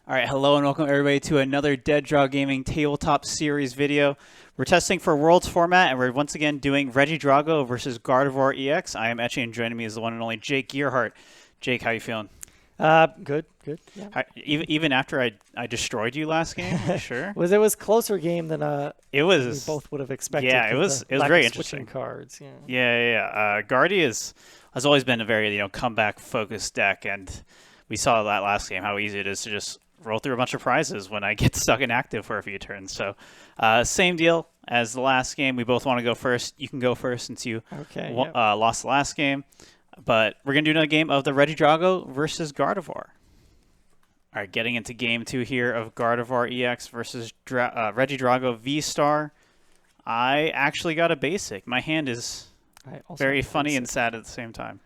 All right, hello and welcome everybody to another Dead Draw Gaming Tabletop Series video. We're testing for Worlds format, and we're once again doing Regidrago versus Gardevoir EX. I am Etchy, and joining me is the one and only Jake Gearhart. Jake, how you feeling? Good. Yeah. Even after I destroyed you last game, sure. It was closer game than we both would have expected. Yeah, it was very interesting. Cards. Yeah. Guardy has always been a very comeback focused deck, and we saw that last game how easy it is to just roll through a bunch of prizes when I get stuck inactive for a few turns. So same deal as the last game. We both want to go first. You can go first since you lost the last game. But we're going to do another game of the Regidrago versus Gardevoir. All right, getting into game 2 here of Gardevoir EX versus Regidrago VSTAR. I actually got a basic. My hand is very funny and sad at the same time.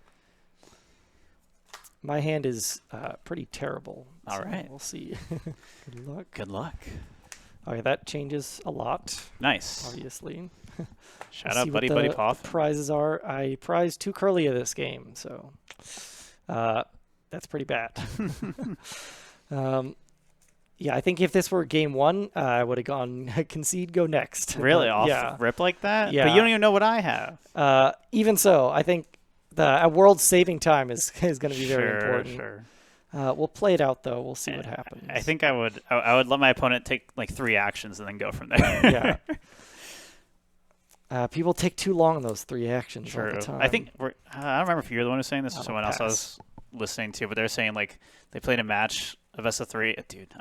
My hand is pretty terrible. All right. We'll see. Good luck. Good luck. Okay, that changes a lot. Nice. Obviously. Shout out Buddy PAF. The prizes are, I prized 2 Curlia this game, so that's pretty bad. Yeah, I think if this were game 1, I would have gone concede, go next. Really? Off rip like that? Yeah. But you don't even know what I have. Even so, I think the world saving time is going to be very important. Sure. We'll play it out, though. We'll see what happens. I think I would let my opponent take like 3 actions and then go from there. Yeah. People take too long on those 3 actions all the time. I think I don't remember if you're the one who's saying this or someone else I was listening to, but they're saying like they played a match of S3. Dude,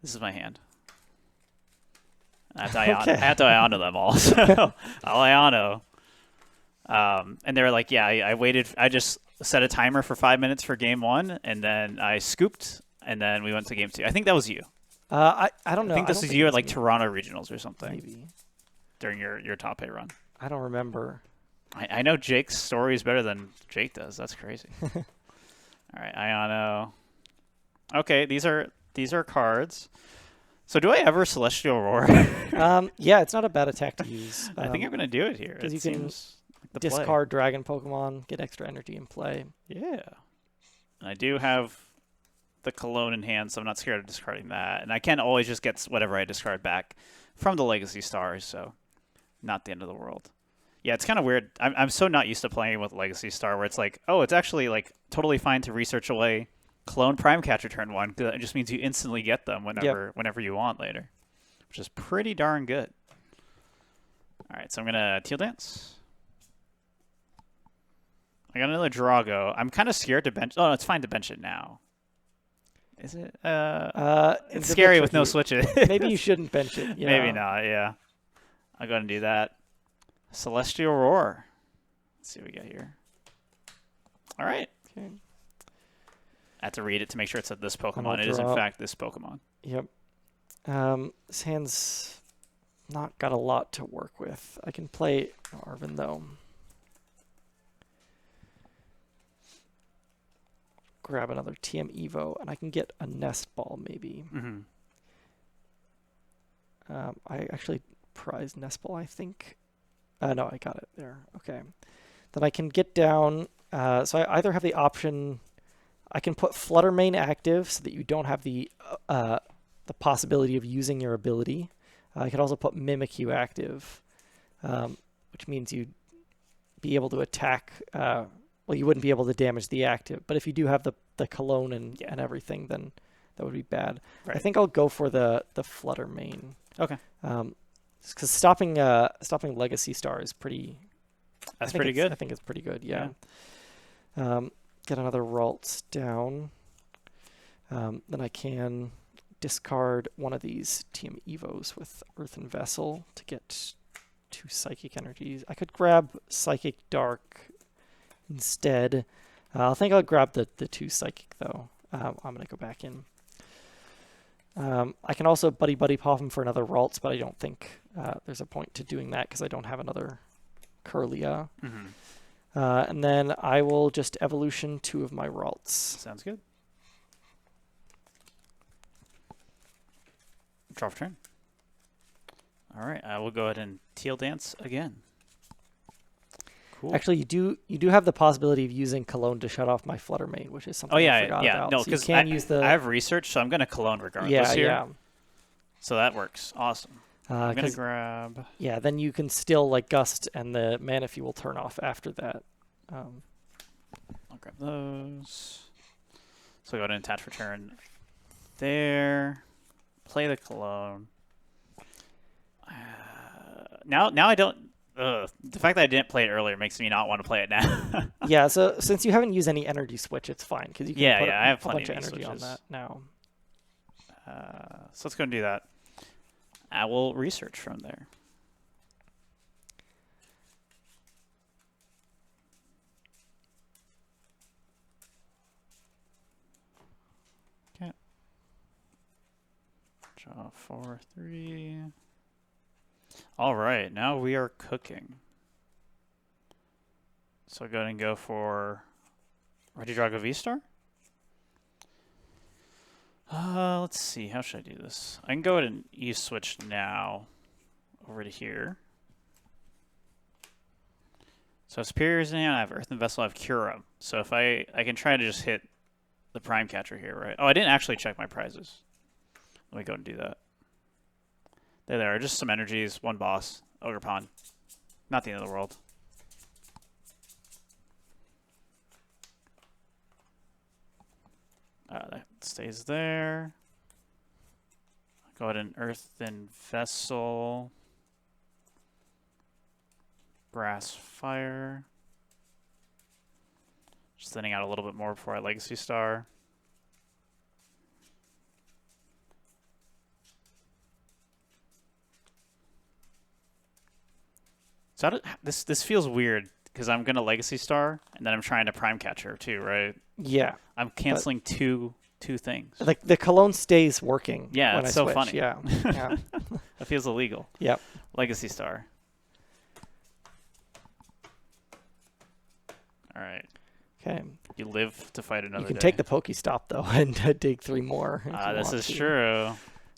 this is my hand. I have to Iono them all. So I'll Iono. And they were like, yeah, I waited. I just set a timer for 5 minutes for game 1, and then I scooped, and then we went to game 2. I think that was you. I don't know. I think this is you at like Toronto Regionals or something. Maybe. During your top 8 run. I don't remember. I know Jake's story is better than Jake does. That's crazy. All right, Iono. Okay, these are cards. So do I ever Celestial Roar? Yeah, it's not a bad attack to use. I think I'm going to do it here. Because you can discard Dragon Pokemon, get extra energy in play. Yeah. And I do have the Cologne in hand, so I'm not scared of discarding that. And I can always just get whatever I discard back from the Legacy Stars, so not the end of the world. Yeah, it's kind of weird. I'm so not used to playing with Legacy Star where it's like, oh, it's actually like totally fine to research away Clone Prime Catcher turn 1 because it just means you instantly get them whenever you want later, which is pretty darn good. All right, so I'm going to Teal Dance. I got another Drago. I'm kind of scared to bench. Oh, no, it's fine to bench it now. Is it? It's scary with no switches. Maybe you shouldn't bench it. Maybe not, yeah. I'll go and do that. Celestial Roar. Let's see what we got here. All right. Okay. I have to read it to make sure it's this Pokemon. It is, in fact, this Pokemon. Yep. This hand's not got a lot to work with. I can play Arven, though. Grab another TM Evo, and I can get a Nest Ball, maybe. Mm-hmm. I actually prized Nest Ball, I think. No, I got it there. Okay. Then I can get down. So I either have the option... I can put Flutter Mane active so that you don't have the possibility of using your ability. I could also put Mimikyu active, which means you'd be able to attack... well, you wouldn't be able to damage the active, but if you do have the Cologne and everything, then that would be bad. Right. I think I'll go for the Flutter Mane. Okay. Because stopping Legacy Star is pretty... That's pretty good. I think it's pretty good, yeah. Get another Ralts down. Then I can discard one of these TM Evos with Earthen Vessel to get 2 Psychic Energies. I could grab Psychic Dark instead. I think I'll grab the 2 Psychic, though. I'm going to go back in. I can also Buddy PAF him for another Ralts, but I don't think there's a point to doing that because I don't have another Curlia. Mm-hmm. And then I will just Evolution 2 of my Ralts. Sounds good. Draw for turn. All right, I will go ahead and Teal Dance again. Cool. Actually, you do have the possibility of using Cologne to shut off my Flutter Mane, which is something I forgot about. No, so you because can use the I have research, so I'm going to Cologne regardless here. yeah. So that works. Awesome. I'm going to grab... Yeah, then you can still like Gust, and the Manaphy will turn off after that. I'll grab those. So go ahead and attach return there. Play the Cologne. Now I don't... the fact that I didn't play it earlier makes me not want to play it now. Yeah, so since you haven't used any energy switch, it's fine because you can put I have a plenty bunch of of energy switches on that now. So let's go and do that. I will research from there. Okay. Draw 4-3. All right, now we are cooking. So go ahead and go for Regidrago VSTAR. Let's see. How should I do this? I can go ahead and use switch now over to here. So Superior's in, I have Earthen Vessel, I have Kyurem. So if I can try to just hit the Prime Catcher here, right? Oh, I didn't actually check my prizes. Let me go and do that. There they are. Just some energies, one boss, Ogerpon. Not the end of the world. That stays there. Go ahead and Earthen Vessel. Brass Fire. Just thinning out a little bit more before I Legacy Star. So this feels weird because I'm gonna Legacy Star and then I'm trying to Prime Catcher too, right? Yeah. I'm canceling two things. Like the Cologne stays working. Yeah, when it's I so switch. funny. Yeah. Yeah. That feels illegal. Yep. Legacy Star. All right. Okay. You live to fight another You can day. take the PokéStop though and dig 3 more. This is true.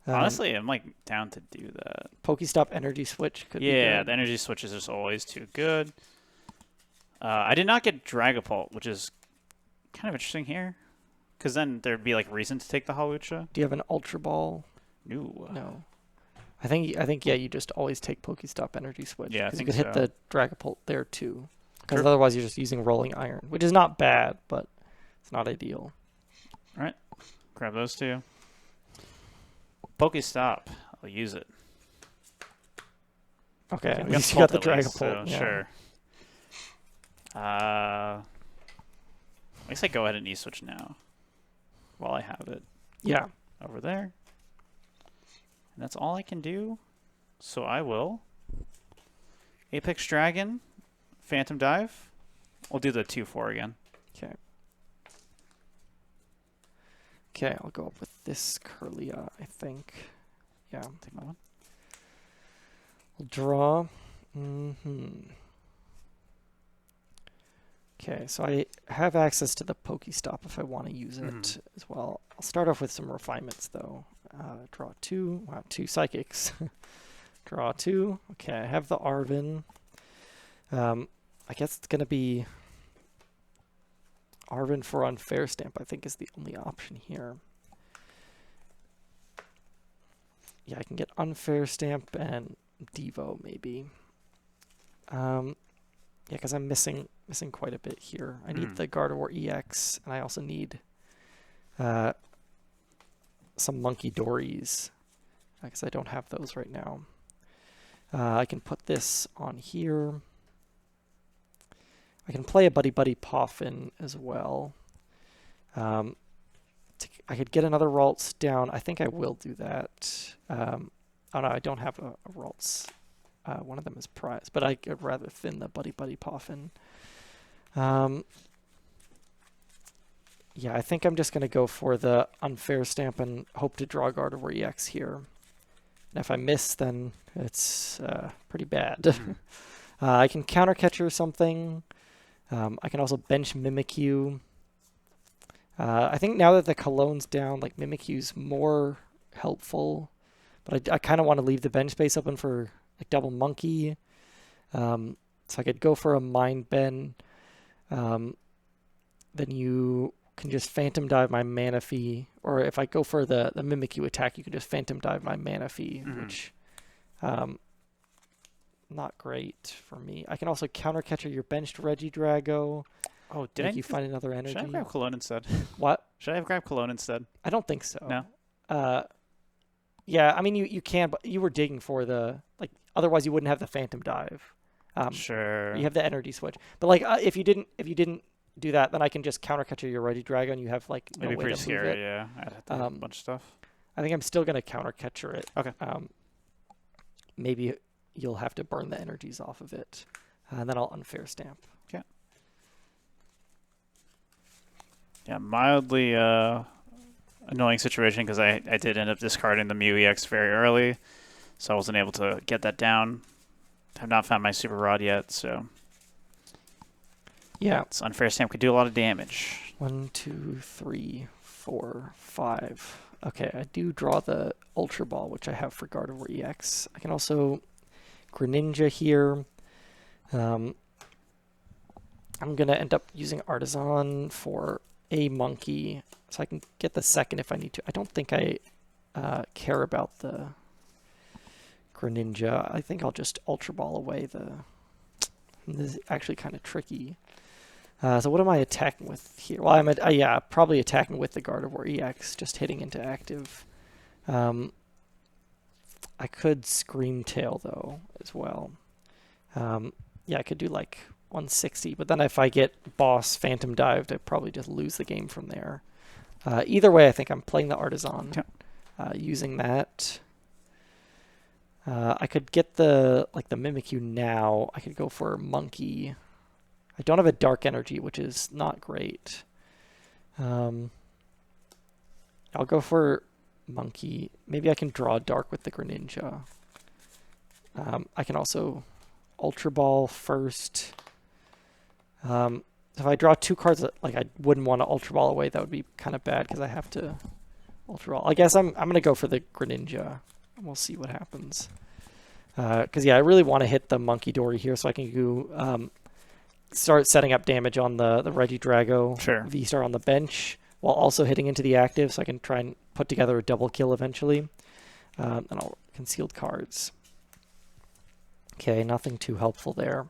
Honestly, I'm like down to do that. PokéStop Energy Switch could be Yeah, good. the energy switch is just always too good. I did not get Dragapult, which is kind of interesting here. Because then there'd be like reason to take the Hawlucha. Do you have an Ultra Ball? No. No. I think yeah, you just always take PokéStop Energy Switch. Yeah, I because think you could hit so. the Dragapult there too. Because Sure. otherwise you're just using Rolling Iron, which is not bad, but it's not ideal. All right. Grab those two. PokéStop. I'll use it. Okay, at We least you got the Pult at least, Dragapult. so Yeah. sure. I guess I go ahead and E-switch now while I have it Yeah. over there. And that's all I can do. So I will Apex Dragon, Phantom Dive. We'll do the 2-4 again. Okay. Okay, I'll go up with this Curlia, I think. Yeah. Take my one. I'll draw. Okay, so I have access to the PokéStop if I want to use it as well. I'll start off with some refinements though. Draw 2. Wow, 2 Psychics. Draw 2. Okay, I have the Arven. I guess it's going to be Arven for Unfair Stamp, I think is the only option here. Yeah, I can get Unfair Stamp and Devo maybe. Yeah, because I'm missing quite a bit here. I need the Gardevoir EX, and I also need some Monkey Dories, because I don't have those right now. I can put this on here. I can play a Buddy PAF in as well. I could get another Ralts down. I think I will do that. Oh no, I don't have a Ralts. One of them is prize, but I'd rather thin the Buddy PAF in. Yeah, I think I'm just going to go for the Unfair Stamp and hope to draw Gardevoir EX here. And if I miss, then it's pretty bad. I can Counter Catcher something. I can also bench Mimikyu. I think now that the Cologne's down, like Mimikyu's more helpful. But I kind of want to leave the bench space open for like double Monkey. So I could go for a Mind Bend. Then you can just Phantom Dive my Manaphy, or if I go for the Mimikyu attack, you can just Phantom Dive my Manaphy, which not great for me. I can also Counter Catcher your benched Regidrago. Oh, did you find another energy? Should I grab Cologne instead? What? Should I have grabbed Cologne instead? I don't think so. No. Yeah, I mean you can, but you were digging for the otherwise you wouldn't have the Phantom Dive. Sure. You have the Energy Switch, but if you didn't do that, then I can just Counter Catcher your Regidrago, and you have no It'd be way pretty to scary. move it. Yeah, I'd have to do a bunch of stuff. I think I'm still gonna Counter Catcher it. Okay. Maybe you'll have to burn the energies off of it, and then I'll Unfair Stamp. Okay. Yeah, mildly annoying situation because I did end up discarding the Mew EX very early, so I wasn't able to get that down. Have not found my Super Rod yet, so yeah, this Unfair Stamp could do a lot of damage. 1, 2, 3, 4, 5. Okay, I do draw the Ultra Ball, which I have for Gardevoir EX. I can also Greninja here. I'm going to end up using Artisan for a Monkey, so I can get the second if I need to. I don't think I care about the Greninja. I think I'll just Ultra Ball away this is actually kind of tricky. So what am I attacking with here? Well, I'm probably attacking with the Gardevoir EX, just hitting into active. I could Scream Tail though as well. Yeah, I could do like 160, but then if I get Boss Phantom Dived, I probably just lose the game from there. Either way, I think I'm playing the Artisan, using that. I could get the Mimikyu now. I could go for Monkey. I don't have a Dark Energy, which is not great. I'll go for Monkey. Maybe I can draw Dark with the Greninja. I can also Ultra Ball first. If I draw 2 cards that I wouldn't want to Ultra Ball away, that would be kind of bad because I have to Ultra Ball. I guess I'm going to go for the Greninja. We'll see what happens. Because I really want to hit the Monkey Dory here so I can go start setting up damage on the Regidrago VSTAR on the bench while also hitting into the active, so I can try and put together a double kill eventually. And I'll concealed cards. Okay, nothing too helpful there.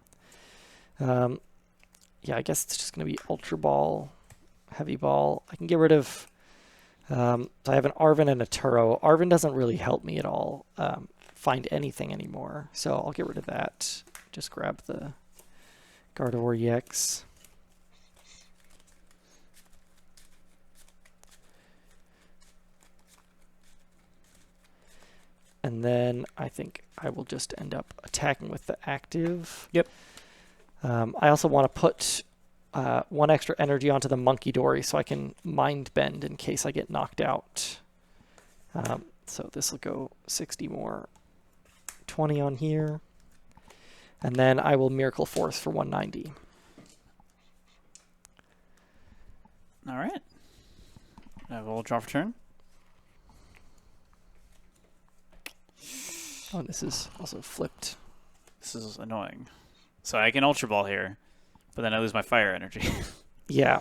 Yeah, I guess it's just going to be Ultra Ball, Heavy Ball. I can get rid of... so I have an Arven and a Turo. Arven doesn't really help me at all find anything anymore, so I'll get rid of that. Just grab the Gardevoir EX. And then I think I will just end up attacking with the active. Yep. I also want to put 1 extra energy onto the Monkey Dory so I can Mind Bend in case I get knocked out. So this will go 60 more. 20 on here. And then I will Miracle Force for 190. All right. I will draw for turn. Oh, and this is also flipped. This is annoying. So I can Ultra Ball here, but then I lose my Fire Energy. Yeah.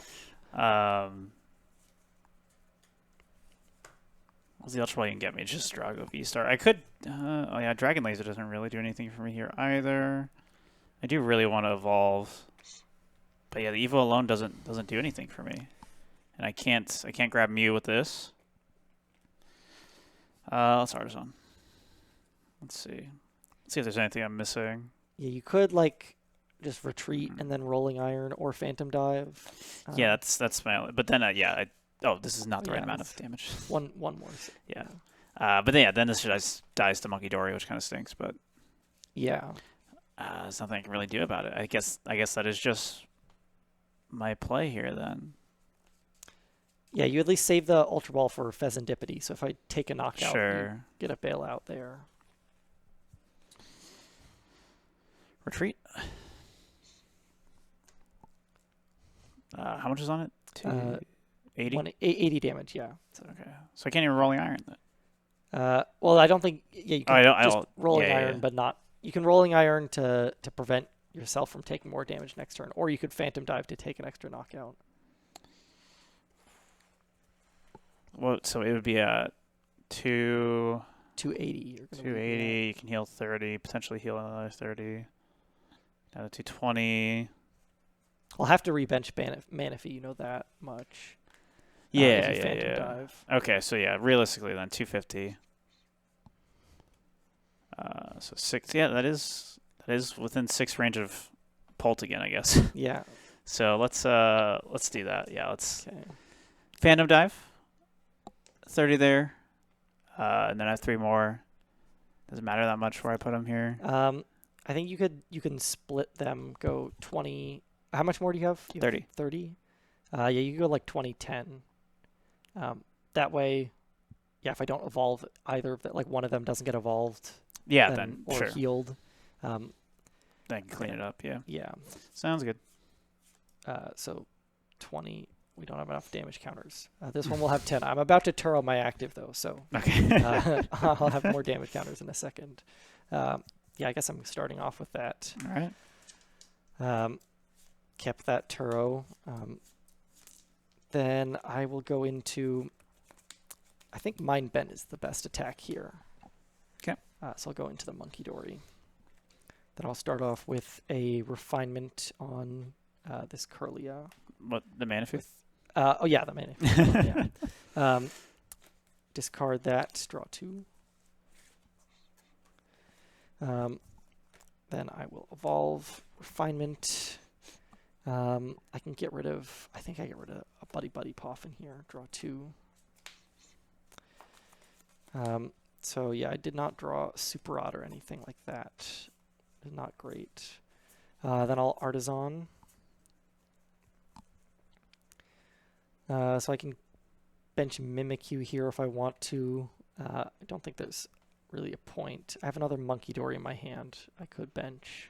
What's the Ultra Ball you can get me? Just Drago VSTAR. I could... oh yeah, Dragon Laser doesn't really do anything for me here either. I do really want to evolve. But yeah, the Evo alone doesn't do anything for me. And I can't grab Mew with this. Let's Artisan. Let's see. Let's see if there's anything I'm missing. Yeah, you could just retreat and then Rolling Iron or Phantom Dive. Yeah, that's my only... But then, oh, this is not the right amount of damage. One more. Yeah. But then this just dies to Monkey Dory, which kind of stinks, but... Yeah. There's nothing I can really do about it. I guess that is just my play here then. Yeah, you at least save the Ultra Ball for Fezandipiti, so if I take a knockout, Sure. you get a bailout there. Retreat. How much is on it? 80? 80 damage, yeah. Okay. So I can't even Rolling Iron then. Well, I don't think... Yeah, you can I just Rolling Iron, but not... You can Rolling Iron to prevent yourself from taking more damage next turn, or you could Phantom Dive to take an extra knockout. Well, so it would be a 280. You're 280. You can heal 30, potentially heal another 30. Down to 220. I'll have to rebench Manaphy, you know that much. Yeah, if you Phantom yeah. Dive. Okay, so yeah, realistically then 250. So 6. Yeah, that is within 6 range of Pult again, I guess. Yeah. So let's do that. Yeah, let's Okay. Phantom Dive. 30 there. And then I have 3 more. Doesn't matter that much where I put them here. I think you can split them. Go 20. How much more do you have? 30. 30. Yeah, you can go like 20-10. That way, yeah. If I don't evolve either of them, like one of them doesn't get evolved. Yeah, then or sure. healed. Then I can clean it up. Yeah. Yeah. Sounds good. So 20. We don't have enough damage counters. This one will have 10. I'm about to Turo my active, though, so Okay. I'll have more damage counters in a second. Yeah, I guess I'm starting off with that. All right. Kept that Turo. Then I will go into... I think Mind Bend is the best attack here. Okay. So I'll go into the Monkey Dory. Then I'll start off with a Refinement on this Kirlia. What, the Manaphy? Oh yeah, the Manaphy. Yeah. Discard that. Draw 2. Then I will evolve Refinement. I can get rid of. I think I get rid of a Buddy PAF in here. Draw 2. So yeah, I did not draw Super Odd or anything like that. Not great. Then I'll Artisan. So I can bench Mimikyu here if I want to. I don't think there's really a point. I have another Monkey Dory in my hand I could bench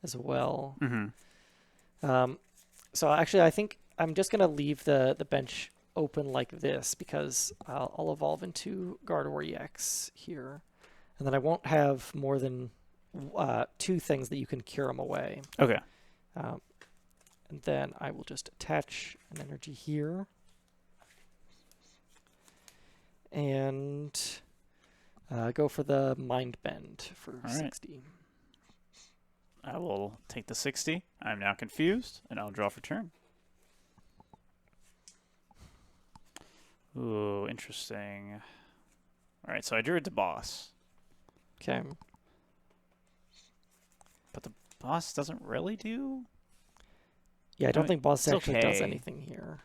as well. Mm-hmm. So actually, I think I'm just going to leave the bench open like this because I'll evolve into Gardevoir EX here. And then I won't have more than 2 things that you can cure them away. Okay. And then I will just attach an energy here. And go for the Mind Bend for 60. I will take the 60. I'm now confused, and I'll draw for turn. Ooh, interesting. All right, so I drew it to boss. Okay. But the boss doesn't really do... Yeah, I don't think boss actually does okay. anything here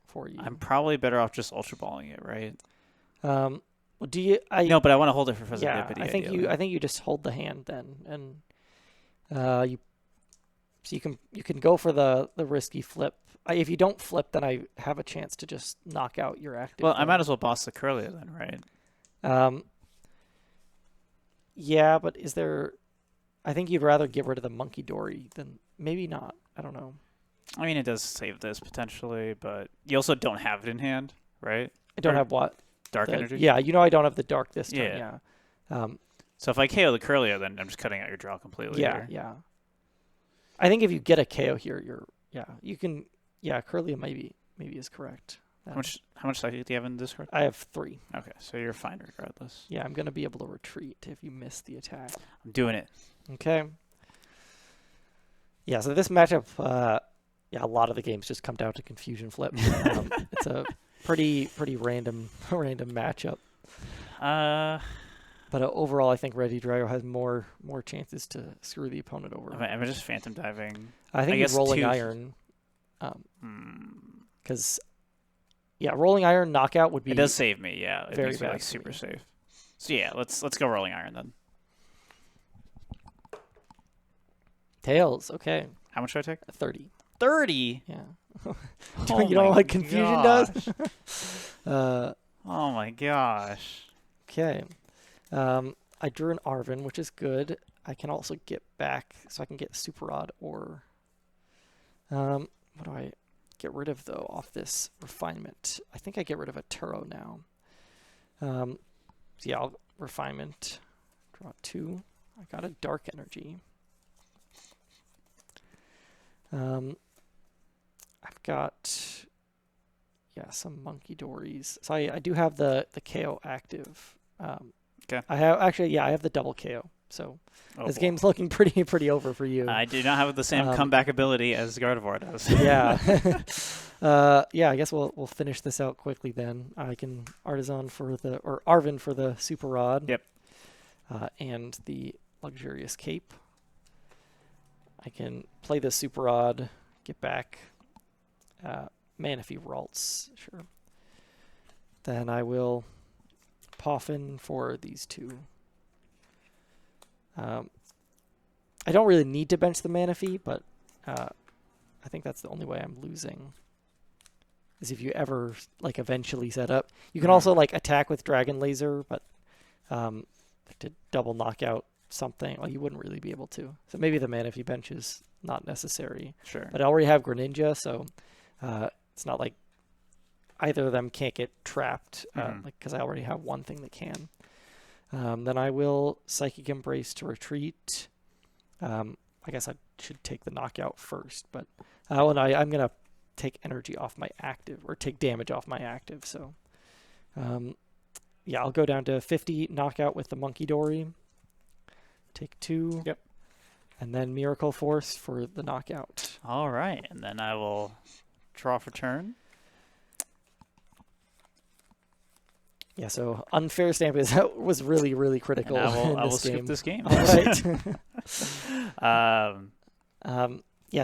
for you. I'm probably better off just Ultra Balling it, right? Well, do you? No, but I want to hold it for Fezandipiti. Yeah, I think you just hold the hand then, and you can go for the risky flip. If you don't flip, then I have a chance to just knock out your active. Well, I might as well boss the Kirlia then, right? Yeah, but is there? I think you'd rather get rid of the Monkey Dory than maybe not. I don't know. I mean, it does save this potentially, but you also don't have it in hand, right? I don't have what? Dark energy? Yeah, I don't have the dark this turn, yeah. So if I KO the Kirlia, then I'm just cutting out your draw completely. Yeah, here. yeah. I think if you get a KO here, you can, Kirlia maybe is correct. How much psychic do you have in this card? I have 3. Okay, so you're fine regardless. Yeah, I'm going to be able to retreat if you miss the attack. I'm doing it. Okay. Yeah, so this matchup, a lot of the games just come down to confusion flip. It's a pretty random matchup. But overall, I think Regidrago has more chances to screw the opponent over. I'm just Phantom Diving. I think he's Rolling Iron. Because, Rolling Iron knockout would be... It does save me, yeah. It very makes me like super safe. So yeah, let's go Rolling Iron then. Tails, okay. How much do I take? 30. 30? Yeah. Oh you know what confusion does? Oh my gosh. Okay. I drew an Arven, which is good. I can also get back, so I can get Super Odd or... what do I get rid of, though, off this Refinement? I think I get rid of a Turo now. So yeah, I'll Refinement. Draw 2. I got a Dark Energy. I've got some Monkey Dories. So I do have the KO active. Okay. I have the double KO. So this game's looking pretty over for you. I do not have the same comeback ability as Gardevoir does. Yeah. I guess we'll finish this out quickly then. I can Arvin for the Super Rod. Yep. And the Luxurious Cape. I can play the Super Rod, get back Manaphy Ralts, sure. Then I will Poffin for these two. I don't really need to bench the Manaphy, but I think that's the only way I'm losing. Is if you ever eventually set up. You can also attack with Dragon Laser, but to double knockout something, you wouldn't really be able to. So maybe the Manaphy bench is not necessary. Sure. But I already have Greninja, so it's not like either of them can't get trapped, because I already have one thing that can. Then I will Psychic Embrace to retreat. I guess I should take the knockout first, but I'm going to take energy off my active, or take damage off my active. So, I'll go down to 50 knockout with the Monkey Dory. Take 2. Yep. And then Miracle Force for the knockout. All right, and then I will draw for turn. Yeah, so Unfair Stamp was really, really critical And I will game. skip this game. All right.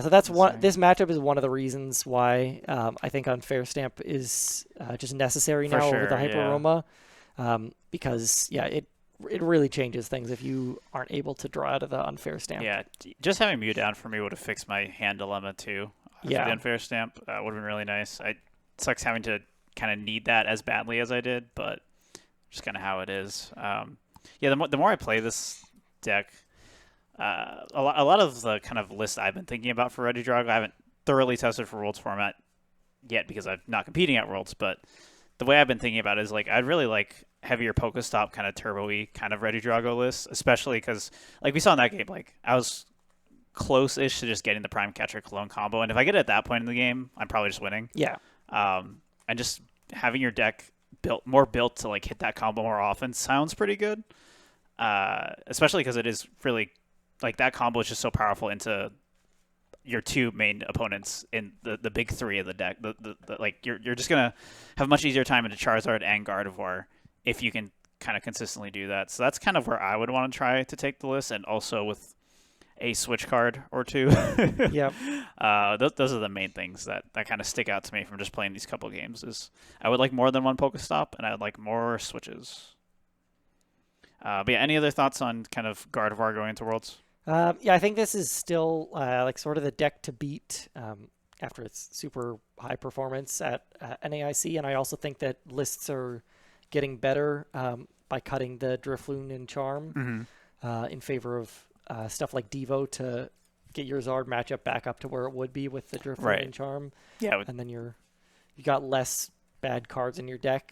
So that's one. This matchup is one of the reasons why I think Unfair Stamp is just necessary now over the Hyper Aroma, because it really changes things if you aren't able to draw out of the Unfair Stamp. Yeah, just having Mew down for me would have fixed my hand dilemma too. For the Unfair Stamp would have been really nice. It sucks having to kind of need that as badly as I did, but just kind of how it is. The more I play this deck, a lot of the kind of list I've been thinking about for Regidrago, I haven't thoroughly tested for Worlds format yet because I'm not competing at Worlds, but the way I've been thinking about it is I'd really like heavier PokéStop kind of turbo-y kind of Regidrago list, especially because we saw in that game, I was close-ish to just getting the Prime Catcher Cologne combo, and if I get it at that point in the game, I'm probably just winning. Yeah. And just having your deck built to hit that combo more often sounds pretty good. Especially because it is really that combo is just so powerful into your two main opponents in the big three of the deck. You're just gonna have a much easier time into Charizard and Gardevoir if you can kind of consistently do that. So that's kind of where I would want to try to take the list, and also with a switch card or two. Yep. Those are the main things that kind of stick out to me from just playing these couple games. Is I would like more than one PokéStop, and I would like more switches. But any other thoughts on kind of Gardevoir going into Worlds? I think this is still sort of the deck to beat after its super high performance at NAIC, and I also think that lists are getting better by cutting the Drifloon and Charm in favor of stuff like Devo to get your Zard matchup back up to where it would be with the Drifloon and Charm. Yeah, and then you got less bad cards in your deck,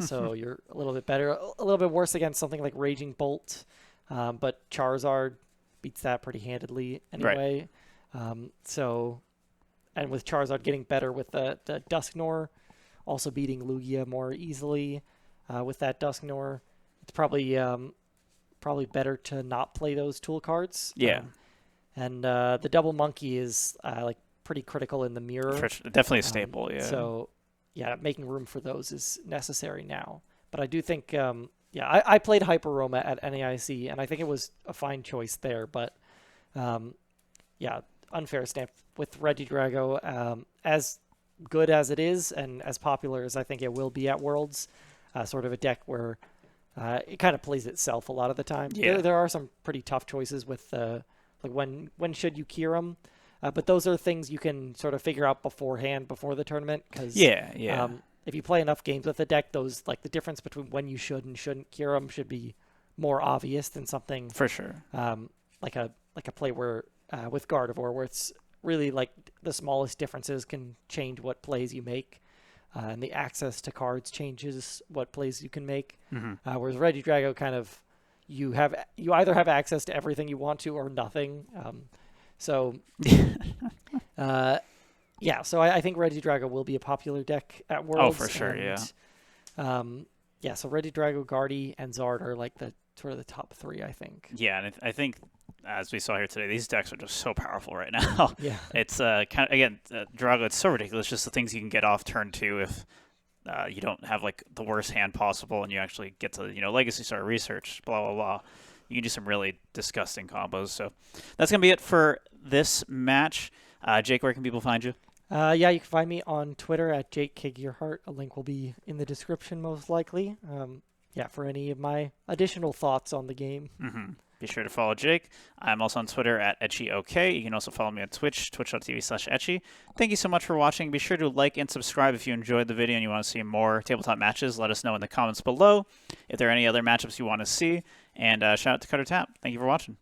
so you're a little bit better. A little bit worse against something like Raging Bolt, but Charizard beats that pretty handedly anyway. And with Charizard getting better with the Dusknoir, also beating Lugia more easily with that Dusknoir, it's probably better to not play those tool cards. Yeah. And the Double Monkey is pretty critical in the mirror. Definitely a staple, yeah. So, making room for those is necessary now. But I do think, I played Hyper Roma at NAIC, and I think it was a fine choice there. But, Unfair Stamp with Regidrago, as good as it is and as popular as I think it will be at Worlds, sort of a deck where it kind of plays itself a lot of the time. Yeah. There are some pretty tough choices with when should you Kyurem, but those are things you can sort of figure out beforehand before the tournament. Cause, if you play enough games with the deck, those the difference between when you should and shouldn't Kyurem should be more obvious than something for sure. Like a play where with Gardevoir, where it's really the smallest differences can change what plays you make. And the access to cards changes what plays you can make. Whereas Regidrago kind of, you either have access to everything you want to or nothing. So, yeah, so I think Regidrago will be a popular deck at Worlds. Oh, for sure, yeah. Yeah, so Regidrago, Guardy, and Zard are like the sort of the top 3, I think. Yeah, and I think, as we saw here today, these decks are just so powerful right now. Yeah. It's kind of, again, Drago, it's so ridiculous, just the things you can get off turn 2 if you don't have like the worst hand possible and you actually get to, Legacy Star Research, blah, blah, blah. You can do some really disgusting combos. So that's going to be it for this match. Jake, where can people find you? Yeah, you can find me on Twitter at Jake K. Gearhart. A link will be in the description, most likely. Yeah, for any of my additional thoughts on the game. Be sure to follow Jake. I'm also on Twitter at EtchyOK. You can also follow me on Twitch, twitch.tv/Etchy. Thank you so much for watching. Be sure to like and subscribe if you enjoyed the video and you want to see more tabletop matches. Let us know in the comments below if there are any other matchups you want to see. And shout out to Cutter Tap. Thank you for watching.